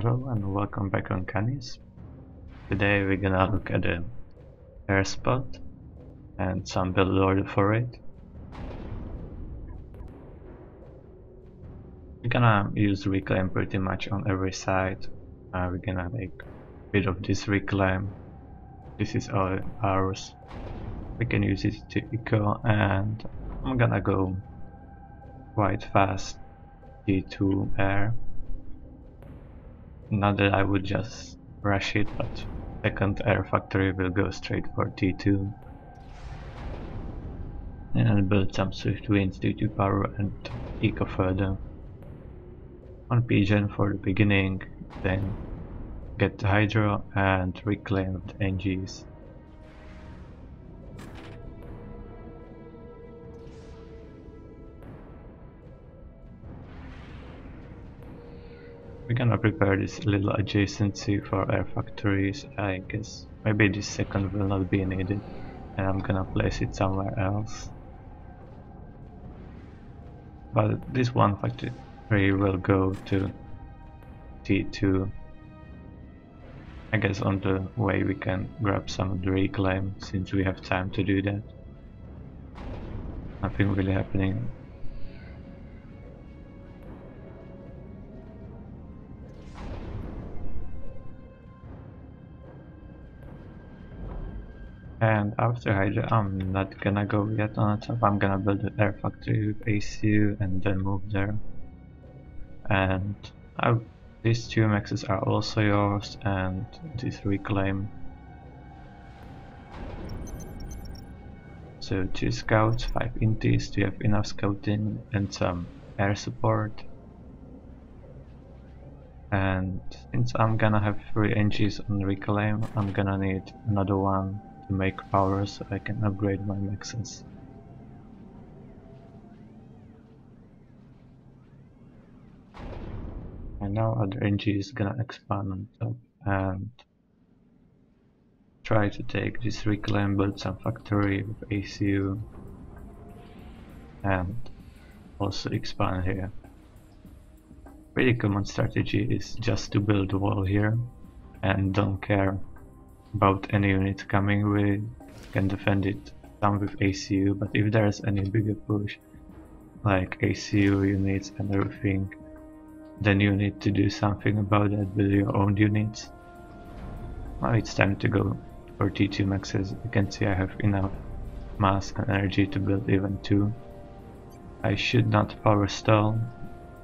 Hello and welcome back on Canis. Today we're gonna look at the air spot and some build order for it. We're gonna use reclaim pretty much on every side. We're gonna make a bit of this reclaim. This is all ours. We can use it to eco, and I'm gonna go quite fast T2 air. Not that I would just rush it, but second air factory will go straight for T2 and build some swift winds due to power and eco further. On P-gen for the beginning, then get the hydro and reclaim the NGs. We're gonna prepare this little adjacency for air factories. I guess maybe this second will not be needed and I'm gonna place it somewhere else. But this one factory will go to T2. I guess on the way we can grab some of the reclaim since we have time to do that. Nothing really happening. And after Hydra, I'm not gonna go yet on the top. I'm gonna build an air factory with ACU and then move there. And these two maxes are also yours, and this reclaim. So 2 scouts, 5 intis. Do you have enough scouting and some air support? And since I'm gonna have 3 NGs on reclaim, I'm gonna need another one to make power so I can upgrade my maxes. And now other NG is gonna expand on top and try to take this reclaim, build some factory with ACU and also expand here. Pretty common strategy is just to build a wall here and don't care about any unit coming. We can defend it some with ACU, but if there's any bigger push like ACU units and everything, then you need to do something about that with your own units. Now it's time to go for T2 maxes. You can see I have enough mass and energy to build even 2. I should not power stall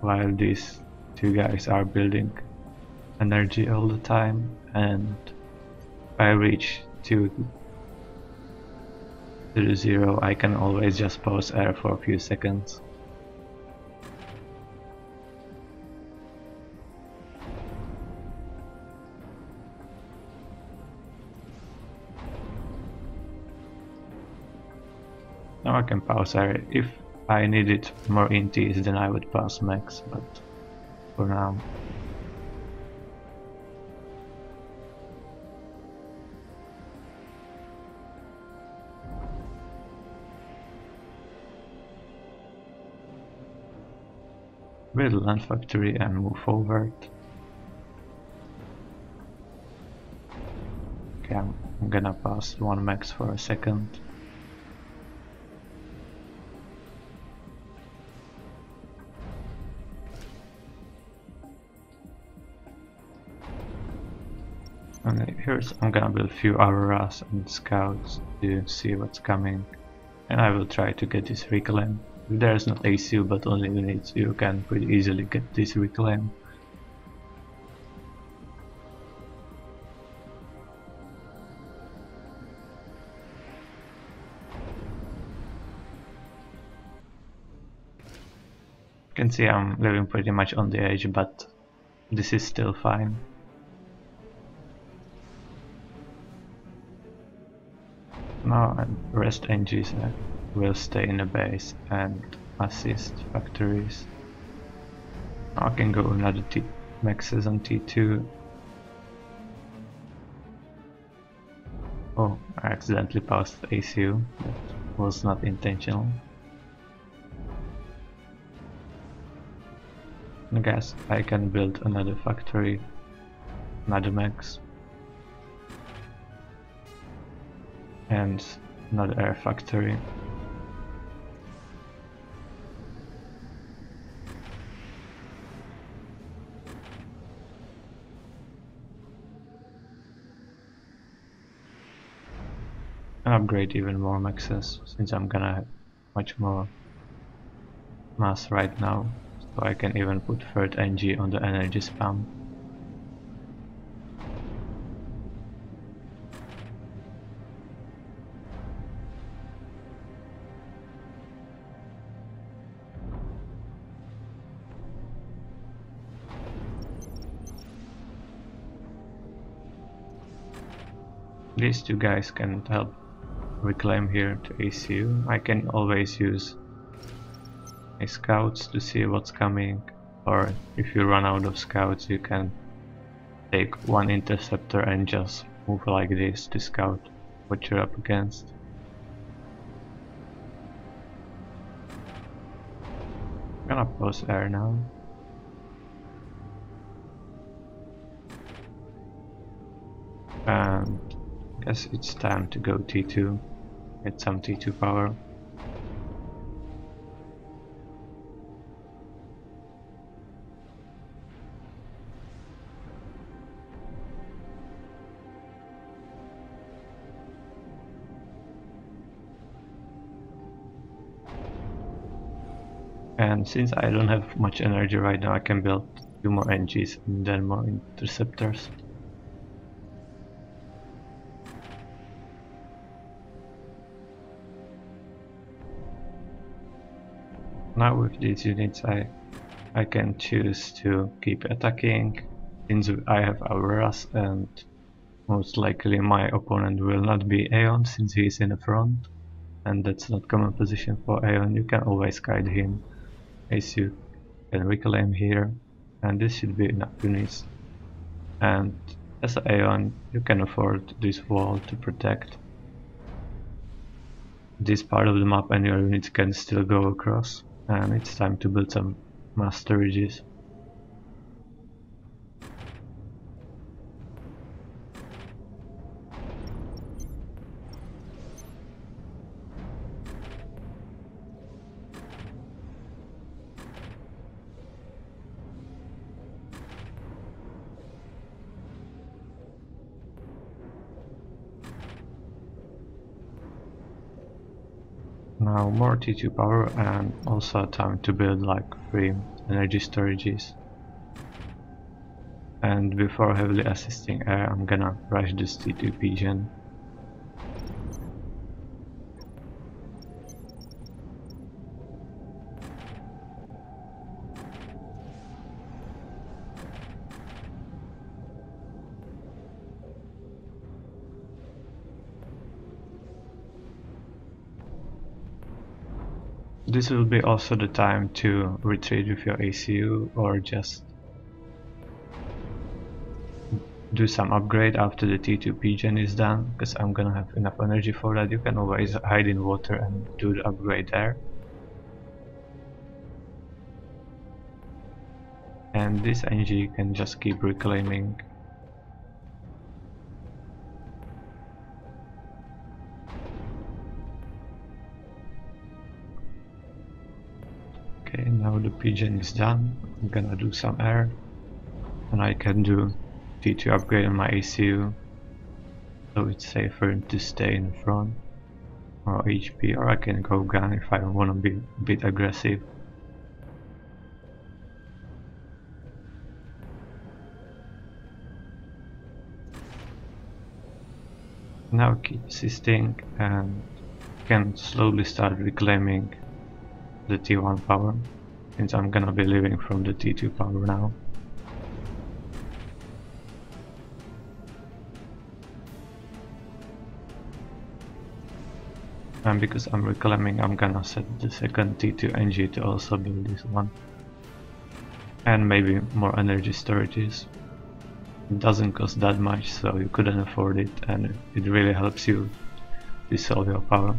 while these 2 guys are building energy all the time, and if I reach 2 to the 0, I can always just pause air for a few seconds. Now I can pause air. If I needed more intis, then I would pause max, but for now. Build land factory and move forward. Okay, I'm gonna pass 1 max for a second. And here's I'm gonna build a few auroras and scouts to see what's coming, and I will try to get this reclaim. If there's not ACU but only units, you can pretty easily get this reclaim. You can see I'm living pretty much on the edge, but this is still fine. Now the rest NGs will stay in the base and assist factories. Now I can go another maxes on T2. Oh, I accidentally passed ACU. That was not intentional. I guess I can build another factory Max. And another air factory. And upgrade even more maxes, since I'm gonna have much more mass right now. So I can even put third NG on the energy spam. These two guys can help reclaim here to ACU. I can always use my scouts to see what's coming, or if you run out of scouts you can take one interceptor and just move like this to scout what you're up against. I'm gonna pause air now. And I guess it's time to go T2, get some T2 power. And since I don't have much energy right now, I can build 2 more NGs and then more interceptors. Now with these units I can choose to keep attacking, since I have Auroras and most likely my opponent will not be Aeon since he is in the front, and that's not common position for Aeon. You can always guide him as you can reclaim here, and this should be enough units. And as Aeon you can afford this wall to protect this part of the map, and your units can still go across. And it's time to build some mass storages. Now more T2 power, and also time to build like 3 energy storages. And before heavily assisting air, I'm gonna rush this T2 pigeon. This will be also the time to retreat with your ACU, or just do some upgrade after the T2 pigeon is done, because I'm gonna have enough energy for that. You can always hide in water and do the upgrade there. And this NG can just keep reclaiming. Okay, now the pigeon is done. I'm gonna do some air, and I can do T2 upgrade on my ACU, so it's safer to stay in front, or HP, or I can go gun if I wanna be a bit aggressive. Now keep assisting and can slowly start reclaiming the T1 power, since I'm gonna be leaving from the T2 power now. And because I'm reclaiming, I'm gonna set the second T2 NG to also build this one. And maybe more energy storages. It doesn't cost that much, so you couldn't afford it, and it really helps you dissolve your power.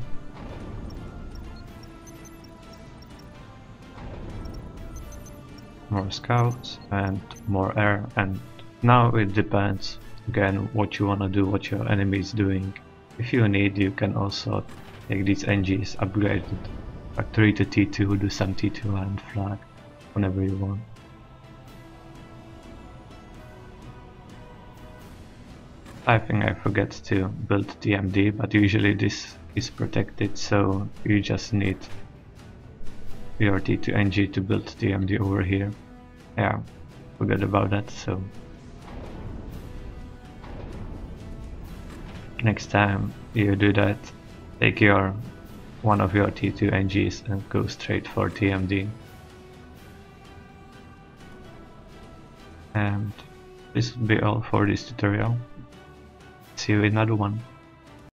More scouts and more air, and Now it depends again what you wanna do, what your enemy is doing. If you need, you can also take these NGs, upgrade it factory to T2, do some T2 land flag whenever you want. I think I forget to build TMD, but usually this is protected, so you just need your T2 NG to build TMD over here. Yeah, forget about that, so next time you do that, take one of your T2 NGs and go straight for TMD. And this will be all for this tutorial. See you in another one.